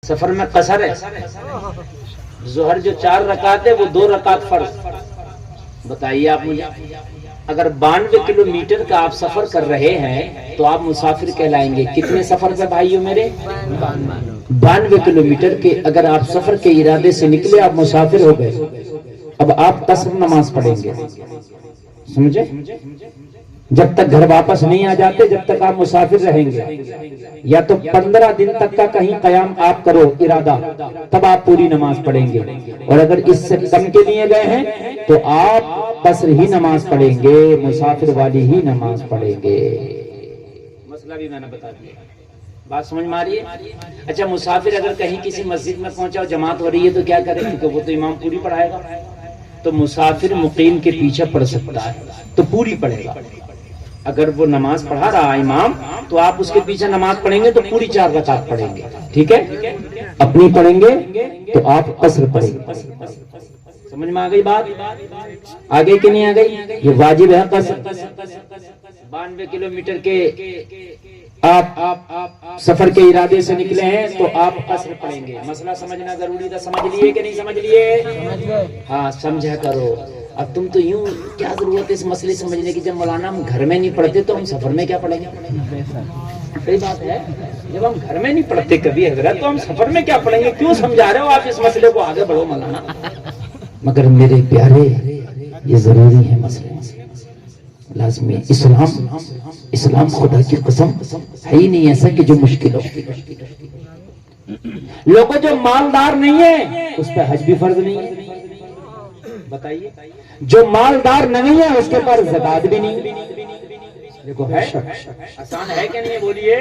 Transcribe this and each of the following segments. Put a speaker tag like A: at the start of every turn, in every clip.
A: سفر میں قصر ہے. ظہر جو 4 رکعت ہے وہ 2 رکعت فرض. بتائیے آپ مجھے اگر 92 کلومیٹر کا آپ سفر کر رہے ہیں تو آپ مسافر کہلائیں گے. کتنے سفر پہ بھائیو میرے؟ 92 کلومیٹر کے اگر آپ سفر کے ارادے سے نکلے آپ مسافر ہو گئے. اب آپ قصر نماز پڑھیں گے. سمجھے؟ جب تک گھر واپس نہیں آ جاتے جب تک آپ مسافر رہیں گے. یا تو 15 دن تک کا کہیں قیام آپ کرو ارادہ, تب آپ پوری نماز پڑھیں گے. اور اگر اس سے کم کے لیے گئے ہیں تو آپ قصر ہی نماز پڑھیں گے, مسافر والی ہی نماز پڑھیں گے. مسئلہ بھی میں نے بتا دیا. بات سمجھ میں آ رہی ہے؟ اچھا, مسافر اگر کہیں کسی مسجد میں پہنچا جماعت ہو رہی ہے تو کیا کرے؟ کیونکہ وہ تو امام پوری پڑھائے گا. تو مسافر مقیم کے پیچھے پڑھ سکتا ہے تو پوری پڑھے گا. اگر وہ نماز پڑھا رہا امام تو آپ اس کے پیچھے نماز پڑھیں گے تو پوری 4 رکعت پڑھیں گے. ٹھیک ہے؟ اپنی پڑھیں گے تو آپ قصر پڑھیں گے. سمجھ میں آ گئی بات؟ آگے کہ نہیں آ گئی؟ یہ واجب ہے قصر. 92 کلومیٹر کے آپ سفر کے ارادے سے نکلے ہیں تو آپ قصر پڑھیں گے. مسئلہ سمجھنا ضروری تھا. سمجھ لیے کہ نہیں سمجھ لیے؟ ہاں سمجھا کرو. اب تم تو یوں کیا ضرورت ہے اس مسئلے سمجھنے کی؟ جب مولانا ہم گھر میں نہیں پڑھتے تو ہم سفر میں کیا پڑھیں گے؟ صحیح بات ہے. جب ہم گھر میں نہیں پڑھتے کبھی حضرت تو ہم سفر میں کیا پڑھیں گے؟ کیوں سمجھا رہے ہو آپ اس مسئلے کو؟ آگے بڑھو مولانا. مگر میرے پیارے یہ ضروری ہے مسئلے, لازمی. اسلام خدا کی قسم ہے ہی نہیں ایسا کہ جو مشکل ہو. لوگوں جو مالدار نہیں ہے اس پہ حج بھی فرض نہیں ہے. بتائیے, جو مالدار نہیں ہے اس کے پاس زکات بھی نہیں. دیکھو ہے آسان ہے کہ نہیں ہے؟ بولیے.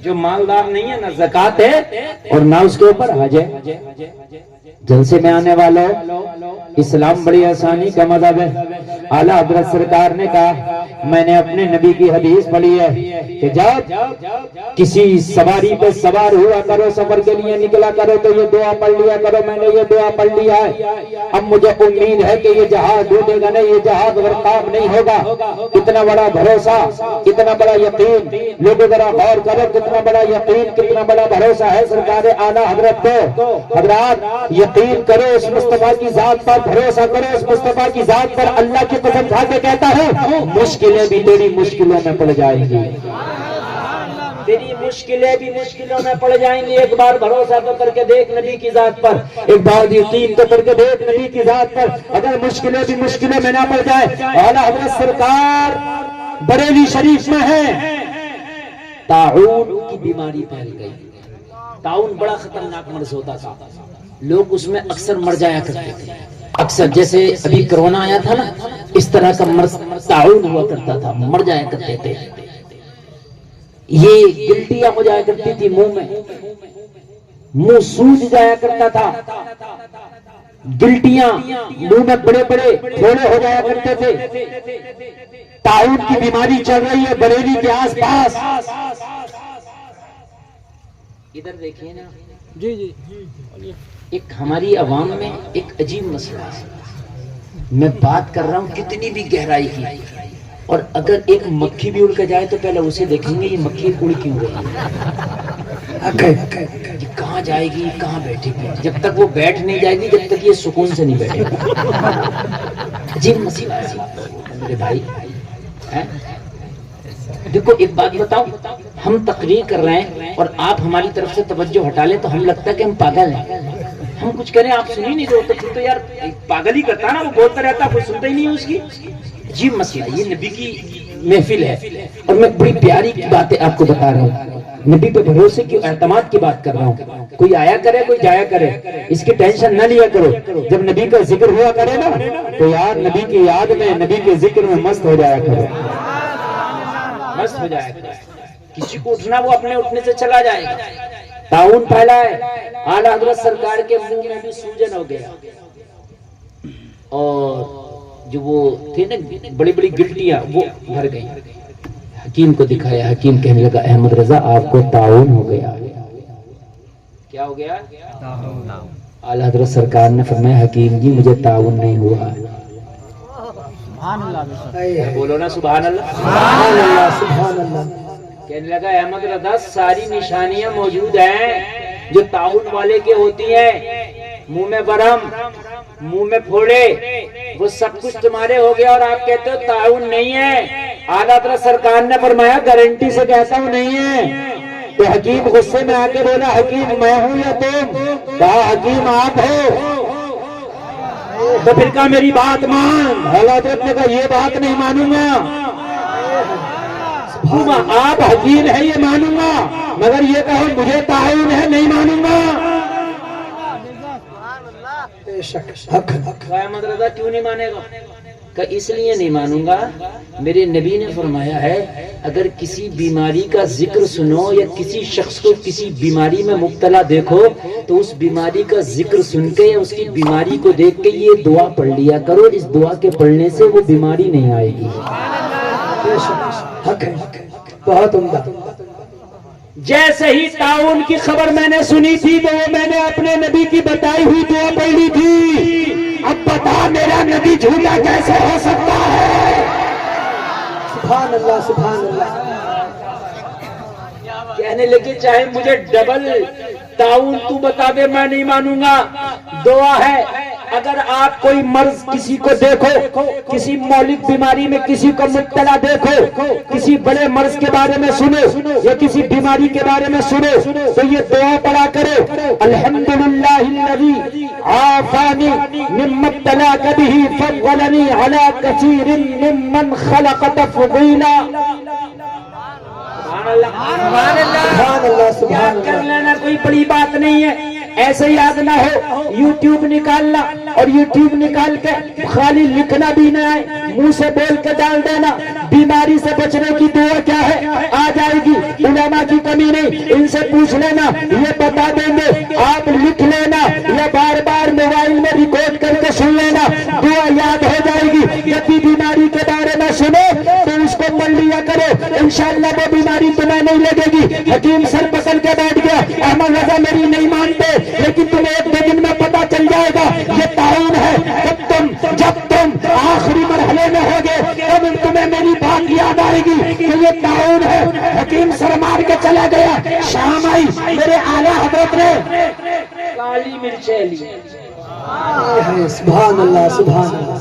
A: جو مالدار نہیں ہے نہ زکات ہے اور نہ اس کے اوپر حج ہے. جلسے میں آنے والوں, اسلام بڑی آسانی کا مذہب ہے. اعلیٰ حضرت سرکار نے کہا, میں نے اپنے نبی کی حدیث پڑھی ہے کہ جب کسی سواری پہ سوار ہوا کرو, سفر کے لیے نکلا کرو تو یہ دعا پڑھ لیا کرو. میں نے یہ دعا پڑھ لیا ہے. اب مجھے امید ہے کہ یہ جہاز ڈوبے گا نہیں, یہ جہاز غرقاب نہیں ہوگا. اتنا بڑا بھروسہ, اتنا بڑا یقین. لوگوں ذرا غور کرو کتنا بڑا یقین, کتنا بڑا بھروسہ ہے سرکار اعلیٰ حضرت کو. حضرات یقین کرو اس مصطفیٰ کی ذات پر, بھروسہ کرو اس مصطفیٰ کی ذات پر. اللہ کی قسم کھا کے کہتا ہے مشکلیں بھی تیری مشکلوں میں پڑ جائیں گی. تیری مشکلیں بھی مشکلوں میں پڑ جائیں گی. ایک بار بھروسہ تو کر کے دیکھ نبی کی ذات پر, ایک بار یقین تو کر کے دیکھ نبی کی ذات پر. اگر مشکلیں بھی مشکلوں میں نہ پڑ جائے. اعلیٰ حضرت سرکار بریلی شریف میں ہے, طاعون کی بیماری پھیل گئی. طاعون بڑا خطرناک مرض ہوتا تھا, لوگ اس میں اکثر مر جایا کرتے تھے. اکثر جیسے ابھی کرونا آیا تھا نا, اس طرح کا مرض طاعون ہوا کرتا تھا, مر جایا کرتے تھے. یہ گلٹیاں ہو جایا کرتی تھی منہ میں, منہ سوج جایا کرتا تھا. گلٹیاں منہ میں بڑے بڑے پھوڑے ہو جایا کرتے تھے. طاعون کی بیماری چل رہی ہے بریلی کے آس پاس. ادھر دیکھیے نا جی جی, ایک ہماری عوام میں ایک عجیب مسئلہ ہے. میں بات کر رہا ہوں کتنی بھی گہرائی کی, اور اگر ایک مکھی بھی اڑ کے جائے تو پہلے اسے دیکھیں گے یہ مکھی اڑ کیوں رہی ہے, یہ کہاں جائے گی, کہاں بیٹھے گی. جب تک وہ بیٹھ نہیں جائے گی جب تک یہ سکون سے نہیں بیٹھے گا. عجیب مسئلہ ہے میرے بھائی. دیکھو ایک بات بتاؤ, ہم تقریر کر رہے ہیں اور آپ ہماری طرف سے توجہ ہٹا لیں تو ہم لگتا ہے کہ ہم پاگل ہیں. ہم کچھ کریں آپ سن ہی نہیں دو, تو پھر تو یار پاگل ہی کرتا نا, وہ بولتا رہتا کوئی سنتا ہی نہیں ہے اس کی. عجیب مسئلہ. یہ نبی کی محفل ہے اور میں بڑی پیاری کی باتیں آپ کو بتا رہا ہوں. نبی پہ بھروسے کی, اعتماد کی بات کر رہا ہوں. کوئی آیا کرے کوئی جایا کرے, اس کی ٹینشن نہ لیا کرو. جب نبی کا ذکر ہوا کرے نا تو یار نبی کی یاد میں, نبی کے ذکر میں مست ہو جایا کرو, مست ہو جایا کرو. کسی کو اٹھنا وہ اپنے اٹھنے سے چلا جائے گا. طاعون پھیلا ہے. اعلیٰ حضرت سرکار کے منہ میں بھی سوجن ہو گیا, اور جو وہ تھے نا بڑی بڑی گلٹیاں وہ بھر گئی. حکیم کو دکھایا, حکیم کہنے لگا احمد رضا آپ کو طاعون ہو گیا. کیا ہو گیا؟ اعلیٰ حضرت سرکار نے فرمایا حکیم جی مجھے طاعون نہیں ہوا. بولو نا سبحان اللہ, سبحان اللہ, سبحان اللہ. کہنے لگا احمد رضا ساری نشانیاں موجود ہیں, جو تعاون والے کے ہوتی ہیں، منہ میں برہم، منہ میں پھوڑے، وہ سب کچھ تمہارے ہو گیا اور آپ کہتے ہو تعاون نہیں ہے۔ اعلیٰ حضرت سرکار نے فرمایا گارنٹی سے کہتا ہوں نہیں ہے۔ تو حکیم غصے میں آ کے بولا حکیم میں ہوں یا تم؟ کہا حکیم آپ ہو۔ تو پھر کہا میری بات مان۔ اعلیٰ حضرت نے کہا یہ بات نہیں مانوں گا۔ آپ حکیم ہے یہ مانوں گا، مگر یہ کہو مجھے تعاون ہے نہیں مانوں گا۔ احمد رضا کیوں نہیں مانے گا؟ کہ اس لیے نہیں مانوں گا، میرے نبی نے فرمایا ہے اگر کسی بیماری کا ذکر سنو یا کسی شخص کو کسی بیماری میں مبتلا دیکھو تو اس بیماری کا ذکر سن کے یا اس کی بیماری کو دیکھ کے یہ دعا پڑھ لیا کرو، اس دعا کے پڑھنے سے وہ بیماری نہیں آئے گی۔ حق ہے، بہت عمدہ۔ جیسے ہی تعاون کی خبر میں نے سنی تھی تو میں نے اپنے نبی کی بتائی ہوئی دعا پڑھ لی تھی۔ اب بتا میرا نبی جھوٹا کیسے ہو سکتا ہے؟ سبحان اللہ سبحان اللہ۔ کہنے لگے چاہے مجھے ڈبل تعاون تو بتا دے میں نہیں مانوں گا۔ دعا ہے اگر آپ کوئی مرض کسی کو دیکھو، کسی مولک بیماری میں کسی کو مبتلا دیکھو، کسی بڑے مرض کے بارے میں سنو یا کسی بیماری کے بارے میں سنو تو یہ دعا پڑھا کرو، الحمدللہ الذی عافانی مما ابتلاک بہ فضلنی علی کثیر ممن خلق تفضیلا۔ سبحان اللہ سبحان اللہ۔ کر لینا کوئی بڑی بات نہیں ہے، ایسے یاد نہ ہو یوٹیوب نکالنا اور یوٹیوب نکال کے خالی لکھنا بھی نہ آئے، منہ سے بول کے ڈال دینا۔ بیماری سے بچنے کی دعا کیا ہے آ جائے گی، علماء کی کمی نہیں، ان سے پوچھ لینا یہ بتا دیں گے، آپ لکھ لینا یا بار بار موبائل میں ریکارڈ کر کے سن لینا، دعا یاد ہو جائے گی۔ جب بھی بیماری کے بارے میں سنو تو اس کو پڑھ لیا کرو، انشاءاللہ وہ بیماری تمہیں نہیں لگے گی۔ حکیم سر پکڑ کے بیٹھ گیا، احمد رضا میری نہیں مانتے لیکن تمہیں ایک دو دن میں پتا چل جائے گا یہ تعاون ہے۔ جب تم آخری مرحلے میں ہوگے تب تمہیں میری بات یاد آئے گی کہ یہ تعاون ہے۔ حکیم سر مار کے چلا گیا، شام آئی، میرے اعلیٰ حضرت نے کالی مرچیں لی۔ سبحان اللہ سبحان اللہ۔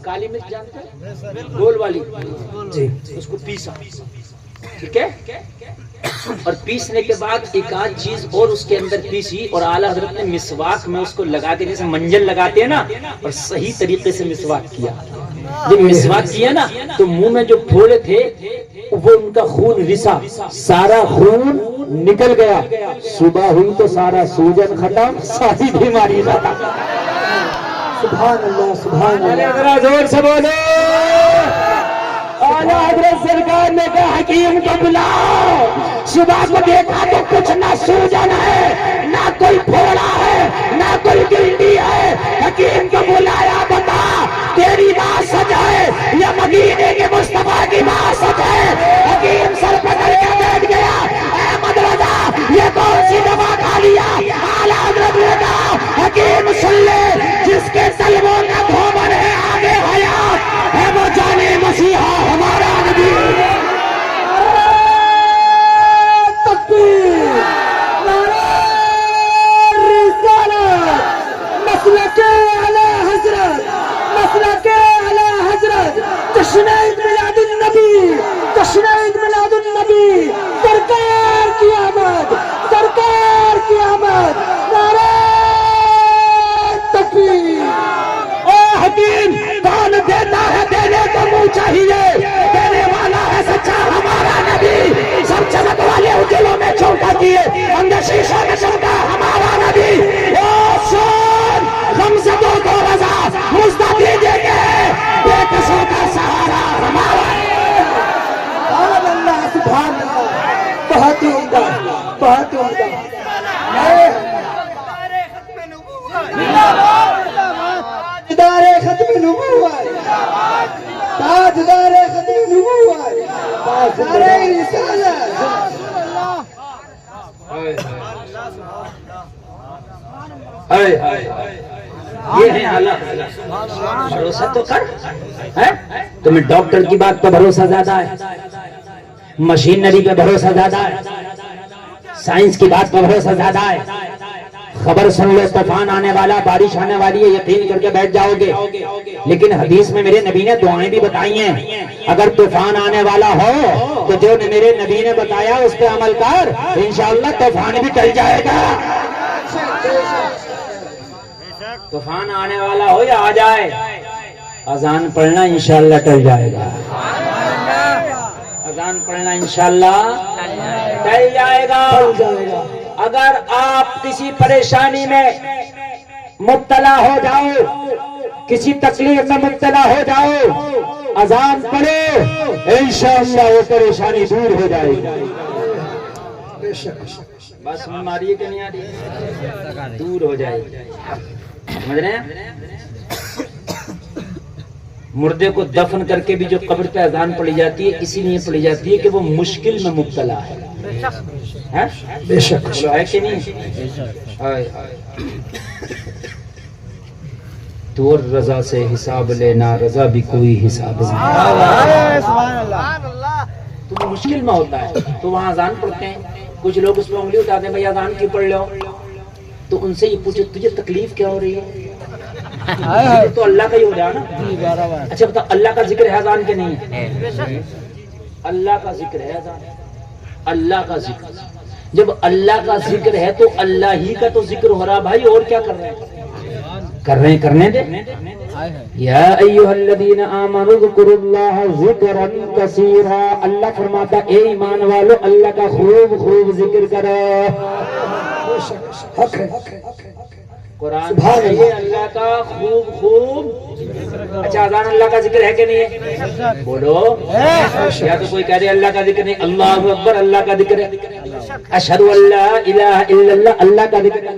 A: کالی مرچ جانتے ہیں گول والی جی، اس کو پیسا، ٹھیک ہے، اور پیسنے کے بعد ایک آدھ چیز اور اس کے اندر پیسی اور اعلیٰ حضرت نے مسواک میں اس کو لگا کے جیسے منجن لگاتے ہیں نا، اور صحیح طریقے سے مسواک کیا۔ جب مسواک کیا نا تو منہ میں جو پھوڑے تھے وہ ان کا خون رسا، سارا خون نکل گیا۔ صبح ہوئی تو سارا سوجن ختم، ساری بیماری ختم۔ سبحان اللہ سبحان اللہ۔ ذرا زور سے بولو۔ اعلیٰ حضرت سرکار نے کہا حکیم کو بلاؤ۔ صبح کو دیکھا تو کچھ نہ سوجن ہے، نہ کوئی پھوڑا ہے، نہ کوئی گلٹی ہے۔ حکیم کو بلایا، بتا تیری بات سچ ہے یا مدینے کے مصطفیٰ کی بات سچ ہے؟ حکیم سر پکڑ کے بیٹھ گیا، احمد رضا یہ کون سی دوا کھا لیا؟ اعلیٰ حضرت نے کہا حکیم سن لے، جس کے طلبوں کا دھومن ہے آگے حیات ہے وہ جانے مسیحا ہمارا نبی۔ تکبیر، نعرہ رسالت، مسلک اعلیٰ حضرت، مسلک اعلیٰ حضرت، جشن عید میلاد النبی، جشن عید میلاد النبی، سرکار کی آمد، سرکار کی آمد، نعرہ تکبیر۔ اے حکیم کون دیتا ہے؟ دینے کو منہ چاہیے، دینے والا ہے سچا ہمارا نبی۔ سب چمک والے اجلوں میں چونکا کیے، اندر شیشوں میں چونکا ہمارا نبی۔ او سن غمزدوں کو رضا مزدہ دیجئے گے، بے کسوں کا سہارا ہمارا۔ سبحان اللہ سبحان اللہ، بہت عمدہ بہت عمدہ۔ تاجدار ختم نبوت، تاجدار ختم نبوت، تاجدار رسالت۔ یہ ہے اعلیٰ بھروسہ تو کر۔ تمہیں ڈاکٹر کی بات پہ بھروسہ زیادہ ہے، مشینری پہ بھروسہ زیادہ ہے، سائنس کی بات پر بھروسہ زیادہ ہے. خبر سن لو طوفان آنے والا، بارش آنے والی ہے، یقین کر کے بیٹھ جاؤ گے. لیکن حدیث میں میرے نبی نے دعائیں بھی بتائی ہیں. اگر طوفان آنے والا ہو تو جو میرے نبی نے بتایا اس پہ عمل کر، انشاءاللہ طوفان بھی ٹل جائے گا. طوفان آنے والا ہو یا آ جائے، اذان پڑھنا انشاءاللہ ٹل جائے گا. اذان پڑھنا انشاءاللہ ٹل جائے گا. اگر آپ کسی پریشانی میں مبتلا ہو جاؤ، کسی تکلیف میں مبتلا ہو جاؤ، اذان پڑھو، انشاءاللہ وہ پریشانی دور ہو جائے گی. بس سمجھ آ رہی ہے کہ نہیں آ رہی ہے؟ دور ہو جائے گی. سمجھ رہے ہیں؟ مردے کو دفن کر کے بھی جو قبر پہ اذان پڑھی جاتی ہے، اسی لیے پڑھی جاتی ہے کہ وہ مشکل میں مبتلا ہے. بے شک ہے کہ نہیں؟ تو رضا سے حساب لینا، رضا بھی کوئی حساب نہیں. تو مشکل میں ہوتا ہے تو وہاں اذان پڑھتے ہیں. کچھ لوگ اس پہ انگلی اٹھاتے ہیں، بھائی اذان کیوں پڑھ لو؟ تو ان سے یہ پوچھو تجھے تکلیف کیا ہو رہی ہے؟ تو اللہ کا ہی ہو جائے نا. اچھا بتا، اللہ کا ذکر ہے اذان کے نہیں ہے؟ اللہ کا ذکر ہے اذان. اللہ کا ذکر، جب اللہ کا ذکر ہے تو اللہ ہی کا تو ذکر ہو رہا بھائی. اور کیا کر رہے ہیں؟ کر رہے ہیں، کرنے دے. یا ایھا الذین آمنوا اذکروا اللہ ذکرا کثیرا. اللہ فرماتا اے ایمان والو اللہ کا خوب خوب ذکر کرو. قرآن ہے اللہ کا خوب خوب. اچھا اذان اللہ کا ذکر ہے کہ نہیں ہے؟ بولو. یا تو کوئی کہہ رہے اللہ کا ذکر نہیں. اللہ اکبر اللہ کا ذکر ہے. اشہد ان لا الہ الا اللہ اللہ کا ذکر ہے.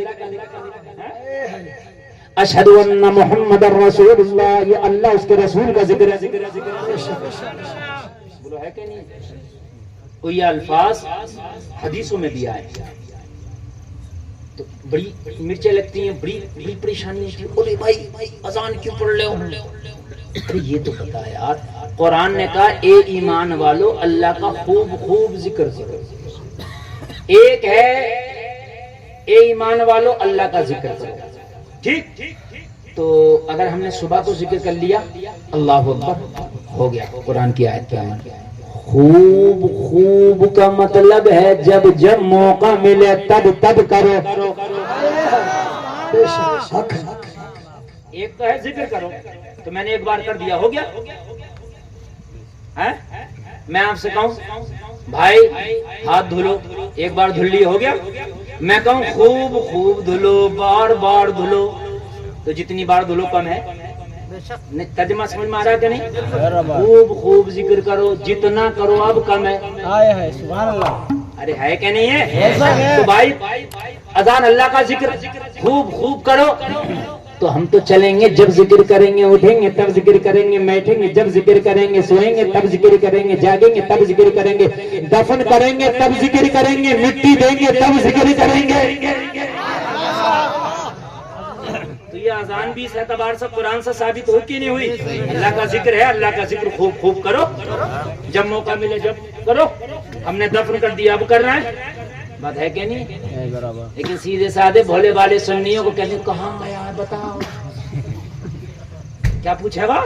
A: اشہد ان محمد رسول اللہ، یہ اللہ اس کے رسول کا ذکر ہے. بولو ہے کہ نہیں؟ کوئی الفاظ حدیثوں میں بھی آئے تو بڑی مرچیں لگتی ہیں، بڑی پریشانی ہوتی ہے. بولے بھائی اذان کیوں پڑھ رہے ہو؟ ارے یہ تو پتا ہے یار، قرآن نے کہا اے ایمان والو اللہ کا خوب خوب ذکر کرو. ایک ہے اے ایمان والو اللہ کا ذکر کرو. ٹھیک، تو اگر ہم نے صبح کو ذکر کر لیا اللہ اکبر ہو گیا. قرآن کی آیت پہ عمل. خوب خوب کا مطلب ہے جب جب موقع ملے تب تب کرو. ایک تو ہے ذکر کرو، تو میں نے ایک بار کر دیا ہو گیا. میں آپ سے کہوں بھائی ہاتھ دھلو، ایک بار دھل لی ہو گیا. میں کہوں خوب خوب دھلو، بار بار دھلو، تو جتنی بار دھلو کم ہے. ترجمہ سمجھ میں آ رہا کہ نہیں؟ خوب خوب ذکر کرو، جتنا کرو اب کم ہے. سبحان اللہ. ارے ہے کہ نہیں ہے؟ تو بھائی اذان اللہ کا ذکر خوب خوب کرو. تو ہم تو چلیں گے جب ذکر کریں گے، اٹھیں گے تب ذکر کریں گے، بیٹھیں گے جب ذکر کریں گے، سوئیں گے تب ذکر کریں گے، جاگیں گے تب ذکر کریں گے، دفن کریں گے تب ذکر کریں گے، مٹی دیں گے تب ذکر کریں گے. تو یہ اذان بھی اس اعتبار سے قرآن سے ثابت ہو کی نہیں ہوئی؟ اللہ کا ذکر ہے، اللہ کا ذکر خوب خوب کرو، جب موقع ملے جب کرو. ہم نے دفن کر دیا اب کر رہے ہیں. بات ہے کہ نہیں؟ لیکن سیدھے سادے بھولے والے سنیوں کو کہتے ہیں کہاں گیا ہے بتاؤ. کیا پوچھے گا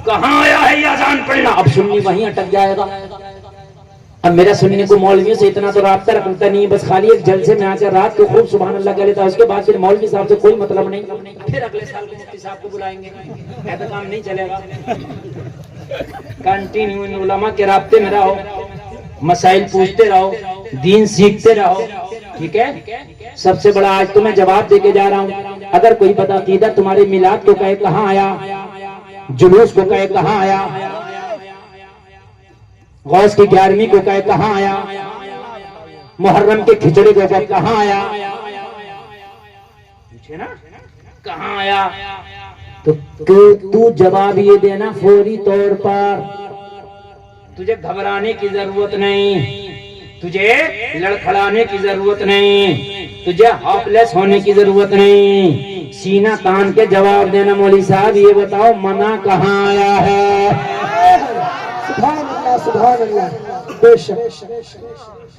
A: کہاں آیا ہے یہ اذان پڑھنا؟ اب سنی وہیں اٹک جائے گا. اب میرا سننے کو مولویوں سے اتنا تو رابطہ رکھتا نہیں، بس خالی ایک جلسے میں آ کر رات کو خوب سبحان اللہ کہہ لیتا ہے، اس کے بعد پھر مولوی صاحب سے کوئی مطلب نہیں. پھر اگلے سال کو مفتی صاحب کو بلائیں گے. ایسا کام نہیں چلے گا. کنٹینیو ان علماء کے رابطے میں رہو، مسائل پوچھتے رہو، دین سیکھتے رہو. ٹھیک ہے؟ سب سے بڑا آج تو میں جواب دے کے جا رہا ہوں. اگر کوئی بدعقیدہ تمہارے میلاد کو کہے کہاں آیا، جلوس کو کہے کہاں آیا، غوث کی 11ویں کو کہے کہاں آیا، محرم کے کھچڑی کو کہے کہاں آیا، پوچھے نا کہاں آیا، تو تو جواب یہ دینا فوری طور پر. تجھے گھبرانے کی ضرورت نہیں، تجھے لڑکھڑانے کی ضرورت نہیں، تجھے ہاپ لیس ہونے کی ضرورت نہیں. سینہ تان کے جواب دینا مولوی صاحب یہ بتاؤ منع کہاں آیا ہے؟ سبحان اللہ سبحان اللہ.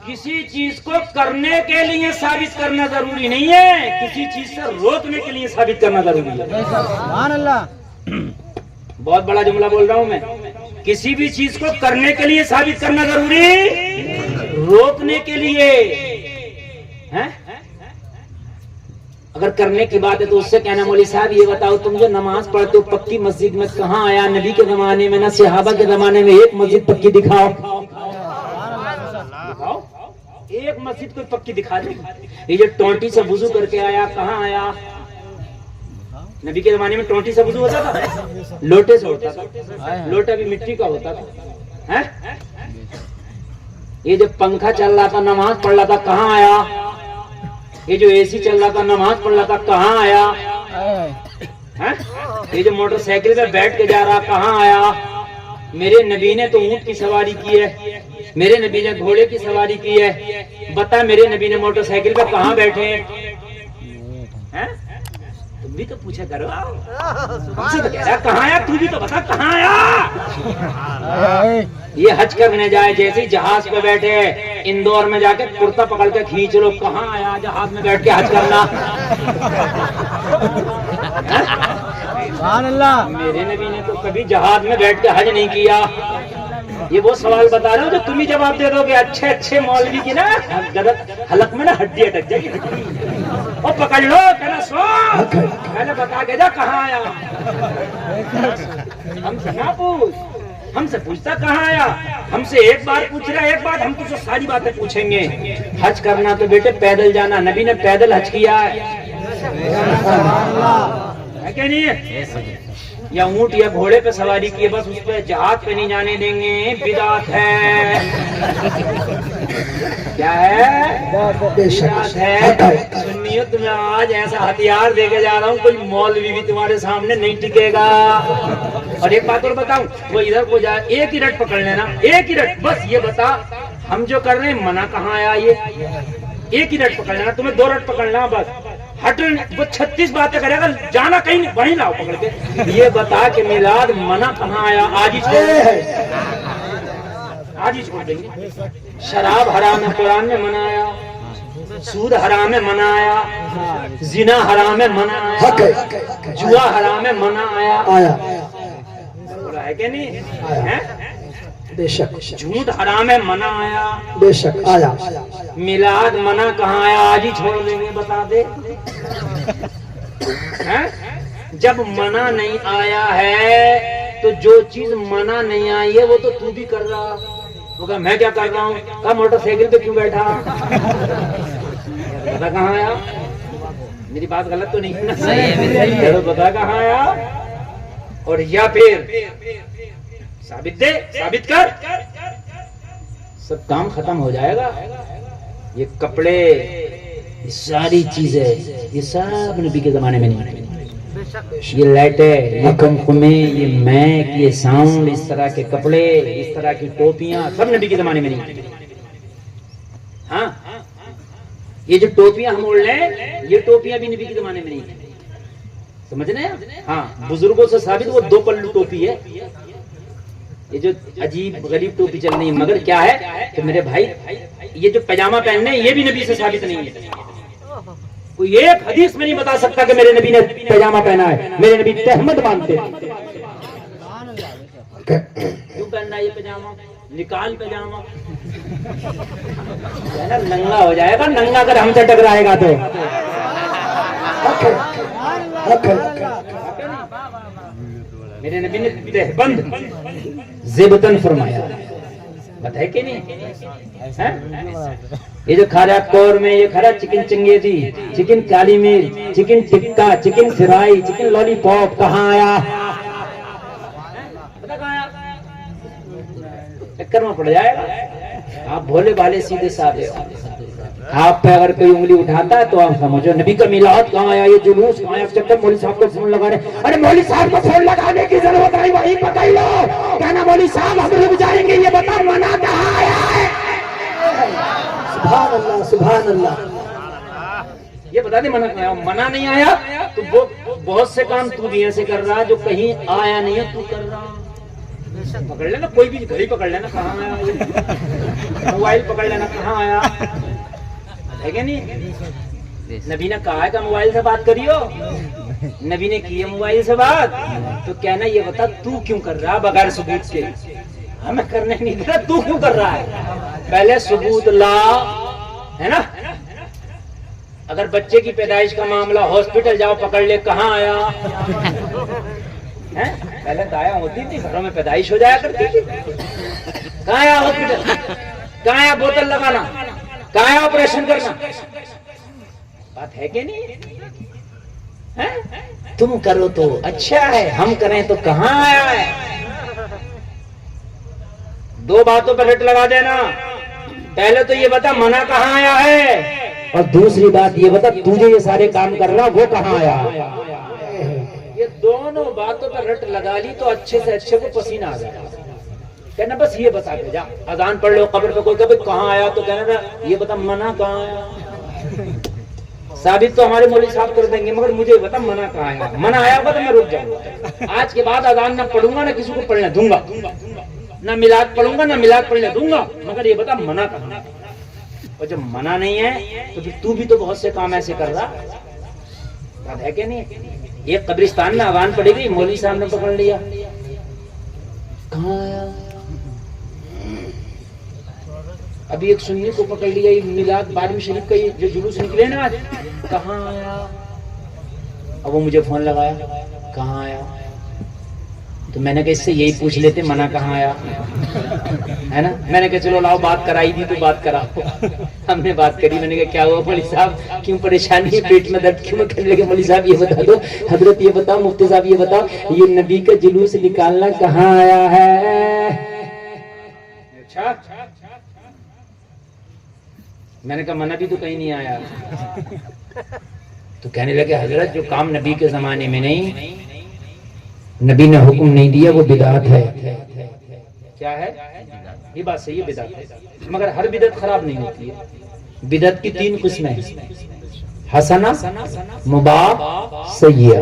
A: کسی چیز کو کرنے کے لیے ثابت کرنا ضروری نہیں ہے، کسی چیز سے روکنے کے لیے ثابت کرنا ضروری ہے۔
B: سبحان اللہ۔
A: بہت بڑا جملہ بول رہا ہوں میں، کسی بھی چیز کو کرنے کے لیے ثابت کرنا ضروری، روکنے کے لیے ہیں؟ اگر کرنے کی بات ہے تو اس سے کہنا مولوی صاحب یہ بتاؤ تم جو نماز پڑھتے ہو پکی مسجد میں کہاں آیا؟ نبی کے زمانے میں نہ صحابہ کے زمانے میں ایک مسجد پکی دکھاؤ، ایک مسجد کوئی پکی دکھا دے۔ یہ جو ٹونٹی سے وضو کر کے آیا کہاں آیا؟ نبی کے زمانے میں ٹونٹی سے وضو ہوتا تھا؟ لوٹے سے ہوتا تھا، لوٹا بھی مٹی کا ہوتا تھا۔ یہ جو پنکھا چل رہا تھا نماز پڑھ رہا تھا کہاں آیا؟ یہ جو اے سی چل رہا تھا نماز پڑھ رہا تھا کہاں آیا؟ یہ جو موٹر سائیکل پہ بیٹھ کے جا رہا کہاں آیا؟ میرے نبی نے تو اونٹ کی سواری کی ہے، میرے نبی نے گھوڑے کی سواری کی ہے، بتا میرے نبی نے موٹر سائیکل پہ کہاں بیٹھے؟ تم بھی تو پوچھا کرو، ہم سے تو کہہ رہا کہاں آیا، تو بھی تو بتا کہاں آیا۔ یہ حج کرنے جائے جیسے جہاز پہ بیٹھے اندور میں جا کے کرتا پکڑ کے کھینچ لو، کہاں آیا جہاز میں بیٹھ کے حج کرنا؟
B: سبحان اللہ۔
A: میرے نبی نے تو کبھی جہاز میں بیٹھ کے حج نہیں کیا۔ یہ وہ سوال بتا رہا ہوں جو تم ہی جواب دے دو گے، اچھے اچھے مولوی کی نا حلق میں نا ہڈی اٹک جائے گی، اور پکڑ لو کہنا سو پہلے بتا کے جا کہاں آیا۔ ہم سے نہ پوچھ، ہم سے پوچھتا کہاں آیا، ہم سے ایک بار پوچھ رہا ایک بات، ہم تجھ سے ساری باتیں پوچھیں گے۔ حج کرنا تو بیٹے پیدل جانا، نبی نے پیدل حج کیا ہے کہ نہیں ہے؟ یا اونٹ یا گھوڑے پہ سواری کی ہے، بس اس پہ جہاد پہ نہیں جانے دیں گے، بدعت ہے۔ کیا ہے؟ بدعت ہے۔ سنیت میں آج ایسا ہتھیار دے کے جا رہا ہوں کوئی مولوی بھی تمہارے سامنے نہیں ٹکے گا۔ اور ایک بات اور بتاؤں، وہ ادھر کو جائے ایک ہی رٹ پکڑ لینا، ایک ہی رٹ، بس یہ بتا ہم جو کر رہے ہیں منع کہاں آیا؟ یہ ایک ہی رٹ پکڑ لینا، تمہیں دو رٹ پکڑنا بس، ہٹ وہ 36 باتیں کرے گا، جانا کہیں نہیں، وہیں لاؤ پکڑ کے۔ یہ بتا کہ میلاد منع کہاں آیا؟ آج ہی چھوڑ دیں گے۔ شراب حرام ہے قرآن میں منع آیا، سود حرام ہے منع آیا، زنا حرام ہے منع آیا، جوا حرام ہے منع آیا، ہے کہ نہیں؟
C: بے شک
A: جھوٹ حرام ہے منع آیا،
C: بے شک آیا۔
A: میلاد منع کہاں آیا؟ آج ہی چھوڑ دیں گے، بتا دے۔ جب منع نہیں آیا ہے تو جو چیز منع نہیں آئی ہے وہ تو تو بھی کر رہا۔ وہ کہا میں کیا کر رہا ہوں؟ کہا موٹر سائیکل پہ کیوں بیٹھا؟ پتا کہاں آیا؟ میری بات غلط تو نہیں ہے نا؟ پتا کہاں آیا؟ اور یا پھر ثابت دے، ثابت کر، سب کام ختم ہو جائے گا۔ یہ کپڑے، یہ ساری چیزیں، یہ سب نبی کے زمانے میں نہیں۔ یہ لائٹیں، یہ کمکمے، یہ میک، یہ ساؤنڈ، اس طرح کے کپڑے، اس طرح کی ٹوپیاں سب نبی کے زمانے میں نہیں۔ ہاں یہ جو ٹوپیاں ہم اوڑھ لیں یہ ٹوپیاں بھی نبی کے زمانے میں نہیں، سمجھ رہے ہیں؟ ہاں بزرگوں سے ثابت وہ 2 پلو ٹوپی ہے، یہ جو عجیب غریب ٹوپی چل رہی ہے، مگر کیا ہے کہ میرے بھائی یہ جو پیجامہ پہننے یہ بھی نبی سے ثابت نہیں ہے۔ کوئی ایک حدیث میں نہیں بتا سکتا کہ میرے نبی نے پیجامہ پہنا ہے، میرے نبی تہمت باندھتے ہیں۔ کیوں پہننا ہے یہ پیجامہ؟ نکال پیجامہ، ننگا ہو جائے گا، ننگا اگر ہم سے ٹکرائے گا تو۔ میرے نبی نے تہبند زیبتن فرمایا، بتائے کہ نہیں؟ یہ جو کھا رہا کور میں، یہ کھا رہا چکن چنگیزی، چکن کالی مرچ، chicken tikka, chicken fry, chicken lollipop, کہاں آیا؟ چکر میں پڑ جائے گا۔ آپ بھولے بھالے سیدھے سادے ہو، آپ پہ اگر کوئی انگلی اٹھاتا ہے تو آپ سمجھو نبی کا میلاد کہاں آیا، یہ جلوس کہاں آیا؟ چکر مولوی صاحب کو فون لگا رہے، ارے مولوی صاحب کو فون لگانے کی ضرورت نہیں، وہی پکڑ لو، کہنا مولوی صاحب ہم رک جائیں گے، یہ بتا منع کہاں آیا ہے؟
C: سبحان اللہ، سبحان اللہ۔
A: یہ بتا دے منع کہاں آیا؟ منع نہیں آیا تو بہت سے کام تو بھی ایسے کر رہا جو کہیں آیا نہیں ہے تو کر رہا۔ پکڑ لینا کوئی بھی گھڑی پکڑ لینا کہاں آیا یہ موبائل پکڑ لینا کہاں آیا ہے کہ نہیں نبی نے کہا ہے کہ موبائل سے بات کریو نبی نے کی ہے موبائل سے بات تو کہنا یہ بتا تو کیوں کر رہا بغیر ثبوت کے ہمیں کرنے نہیں دے رہا تو کیوں کر رہا ہے پہلے ثبوت لا ہے نا اگر بچے کی پیدائش کا معاملہ ہاسپٹل جاؤ پکڑ لے کہاں آیا پہلے دایا ہوتی تھی گھروں میں پیدائش ہو جایا کرتی تھی کہاں آیا ہاسپٹل کہاں آیا بوتل لگانا کہاں آیا آپریشن کرنا بات ہے کہ نہیں تم کرو تو اچھا ہے ہم کریں تو کہاں آیا ہے دو باتوں پر رٹ لگا دینا پہلے تو یہ بتا منع کہاں آیا ہے اور دوسری بات یہ بتا تجھے یہ سارے کام کر رہا وہ کہاں آیا یہ دونوں باتوں پر رٹ لگا لی تو اچھے سے اچھے کو پسینہ آ جائے کہنا بس یہ بتا کے جا اذان پڑھ لو قبر پہ کوئی کہ کہاں آیا تو کہنا تھا یہ بتا منع کہاں آیا ثابت تو ہمارے مولوی صاحب کر دیں گے مگر مجھے بتا منع کہاں آیا منع آیا ہوگا تو میں رک جاؤں گا آج کے بعد اذان نہ پڑھوں گا نہ کسی کو پڑھنے دوں گا نہ میلاد پڑھوں گا نہ میلاد پڑھنے دوں گا مگر یہ بتا منع کہاں اور جب منع نہیں ہے تو پھر تو بھی تو بہت سے کام ایسے کر رہا بات ہے کہ نہیں ایک قبرستان میں اذان پڑی گئی مولوی صاحب نے پکڑ لیا کہاں آیا ابھی ایک سنی کو پکڑ لیا یہ میلاد 12ویں شریف کا یہ جو جلوس نکلے نا آج کہاں آیا اب وہ مجھے فون لگایا کہاں آیا تو میں نے کہا اس سے یہی پوچھ لیتے منع کہاں آیا ہے نا میں نے کہا چلو لاؤ بات کرائی دی تو بات کرا ہم نے بات کری میں نے کہا کیا ہوا مولوی صاحب کیوں پریشانی ہے پیٹ میں درد کیوں کہنے لگے مولوی صاحب یہ بتا دو حضرت یہ بتاؤ مفتی صاحب یہ بتاؤ یہ نبی کا جلوس نکالنا کہاں آیا ہے اچھا میں نے کہا منع بھی تو کہیں نہیں آیا تو کہنے لگے حضرت جو کام نبی کے زمانے میں نہیں نبی نے حکم نہیں دیا وہ بدعت ہے کیا ہے یہ بات صحیح ہے بدعت ہے مگر ہر بدعت خراب نہیں ہوتی ہے بدعت کی 3 قسمیں ہیں حسنہ مباح سیئہ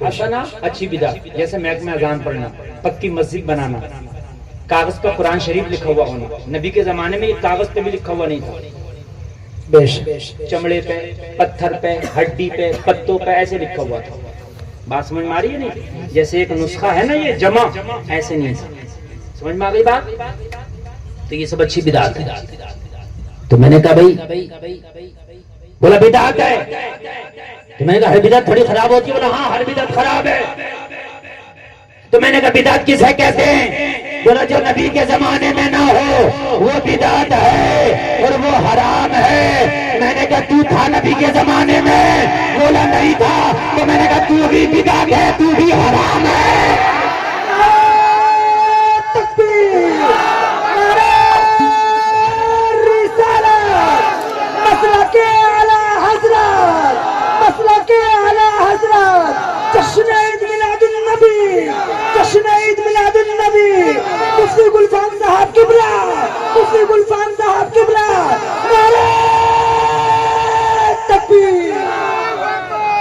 A: حسنہ اچھی بدعت جیسے محک میں اذان پڑھنا پکی مسجد بنانا کاغذ پر قرآن شریف لکھا ہوا ہونا نبی کے زمانے میں یہ کاغذ پہ بھی لکھا ہوا نہیں تھا چمڑے پہ پتھر پہ ہڈی پہ پتوں پہ ایسے لکھا ہوا تھا بات سمجھ میں آ رہی ہے نہیں جیسے ایک نسخہ ہے نا یہ جمع ایسے نہیں سمجھ میں آ گئی بات تو یہ سب اچھی بدعت ہے تو میں نے کہا بھائی بولا بدعت ہے تو میں نے کہا ہر بدعت تھوڑی خراب ہوتی ہے بولا ہاں ہر بدعت خراب ہے تو میں نے کہا بدعت کسے کہتے ہیں بولا جو نبی کے زمانے میں نہ ہو وہ بدعت ہے اور وہ حرام ہے میں نے کہا تو تھا نبی کے زمانے میں بولا نہیں تھا تو میں نے کہا تو بھی بدعت ہے تو بھی حرام ہے
C: جشن عید میلاد النبی جشن عید میلاد النبی مفتی گلفام صاحب قبلہ مفتی گلفام صاحب قبلہ نعرہ تکبیر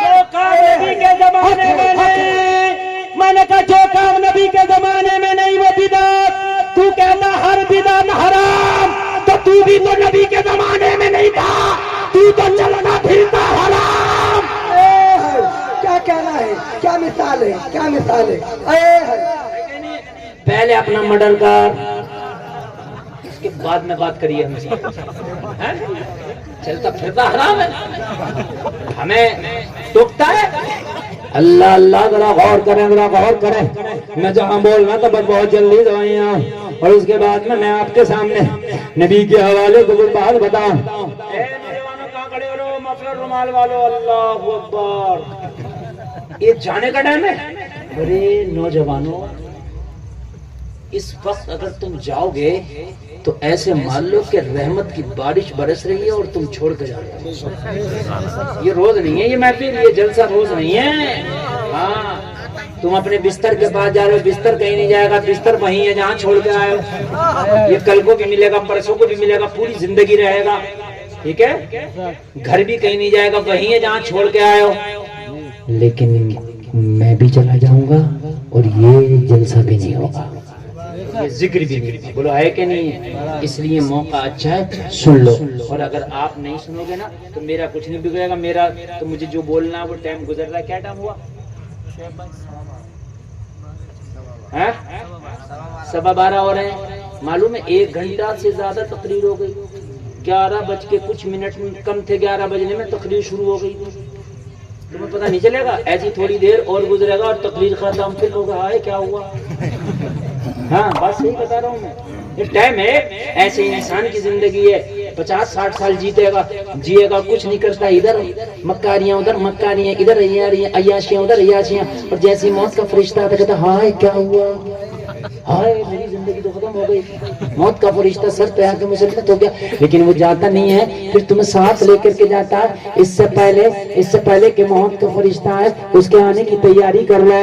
A: جو کام نبی کے زمانے میں نہیں میں نے کہا جو کام نبی کے زمانے میں نہیں وہ بدعت تو کہتا ہر بدعت حرام تو بھی تو نبی کے زمانے میں نہیں تھا تو چلنا پھرتا حرام
C: کیا کہنا ہے کیا مثال ہے کیا مثال ہے
A: پہلے اپنا مرڈر کر اس کے بعد میں بات کریے ہم سے چلتا پھرتا حرام ہے ہمیں ٹوکتا ہے اللہ اللہ ذرا غور کریں میں جہاں بولنا تو بس بہت جلدی دوائیاں اور اس کے بعد میں آپ کے سامنے نبی کے حوالے کو کوئی بات بتاؤں کہاں کھڑے ہو رہو مفلر رومال والو اللہ اکبر یہ جانے کا ٹائم ہے بڑے نوجوانوں اس وقت اگر تم جاؤ گے تو ایسے مان لو کہ رحمت کی بارش برس رہی ہے اور تم چھوڑ کے جا رہے ہو یہ روز نہیں ہے یہ محفل یہ جلسہ روز نہیں ہے ہاں تم اپنے بستر کے پاس جا رہے ہو بستر کہیں نہیں جائے گا بستر وہیں ہے جہاں چھوڑ کے آئے ہو یہ کل کو بھی ملے گا پرسوں کو بھی ملے گا پوری زندگی رہے گا ٹھیک ہے گھر بھی کہیں نہیں جائے گا وہیں ہے جہاں چھوڑ کے آئے ہو لیکن میں بھی چلا جاؤں گا اور یہ جلسہ بھی نہیں ہوگا، یہ ذکر بھی نہیں، بولو ہے کہ نہیں ہے؟ اس لیے موقع اچھا ہے، سن لو، اور اگر آپ نہیں سنو گے نا تو میرا کچھ نہیں بگڑے گا، میرا تو مجھے جو بولنا ہے وہ ٹائم گزر رہا ہے، کیا ٹائم ہوا؟ 12:15 ہو رہے ہیں، معلوم ہے 1 گھنٹہ سے زیادہ تقریر ہو گئی، 11 بج کے کچھ منٹ کم تھے 11 بجنے میں تقریر شروع ہو گئی، تمہیں پتہ نہیں چلے گا، ایسی تھوڑی دیر اور گزرے گا اور تقریر ختم، پھر ہوگا ہائے کیا ہوا؟ ہاں بات صحیح بتا رہا ہوں میں، یہ ٹائم ہے، ایسے انسان کی زندگی ہے، 50-60 سال جیے گا کچھ نہیں کرتا، ادھر مکاریاں ادھر مکاریاں ادھر عیاشیاں ادھر عیاشیاں، اور جیسی موت کا فرشتہ آتا کہتا ہائے کیا ہوا، ہائے میری زندگی تو ختم ہو گئی، موت کا فرشتہ سر پہ آ کے مسلط ہو گیا، لیکن وہ جاتا نہیں ہے، پھر تمہیں ساتھ لے کر کے جاتا ہے، اس سے پہلے کہ موت کا فرشتہ آئے اس کے آنے کی تیاری کر لو۔